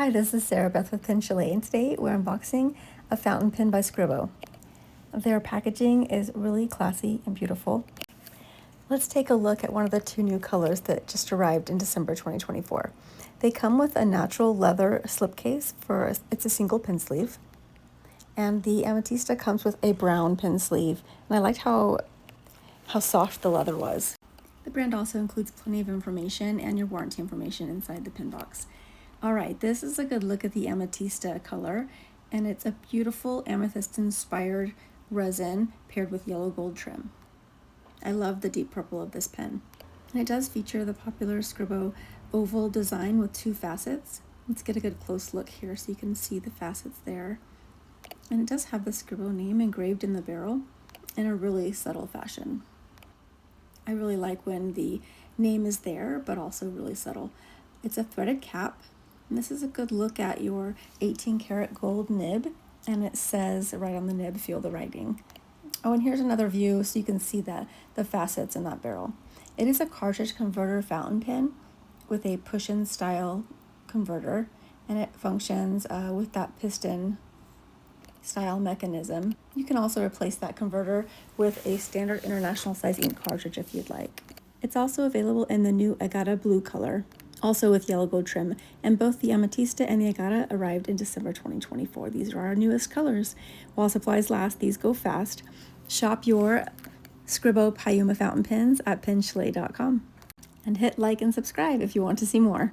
Hi, this is Sarah Beth with Chalet, and today we're unboxing a fountain pen by Scribo. Their packaging is really classy and beautiful. Let's take a look at one of the two new colors that just arrived in December 2024. They come with a natural leather slipcase it's a single pen sleeve, and the Amethysta comes with a brown pen sleeve, and I liked how soft the leather was. The brand also includes plenty of information and your warranty information inside the pen box. All right, this is a good look at the Amethysta color, and it's a beautiful amethyst-inspired resin paired with yellow gold trim. I love the deep purple of this pen. And it does feature the popular Scribo oval design with two facets. Let's get a good close look here so you can see the facets there. And it does have the Scribo name engraved in the barrel in a really subtle fashion. I really like when the name is there, but also really subtle. It's a threaded cap. And this is a good look at your 18 karat gold nib, and it says right on the nib, feel the writing. Oh, and here's another view so you can see the facets in that barrel. It is a cartridge converter fountain pen with a push-in style converter, and it functions with that piston style mechanism. You can also replace that converter with a standard international size ink cartridge if you'd like. It's also available in the new Agata blue color, also with yellow gold trim, and both the Amethysta and the Agata arrived in December 2024. These are our newest colors. While supplies last, these go fast. Shop your Scribo Piuma fountain pens at penchalet.com and hit like and subscribe if you want to see more.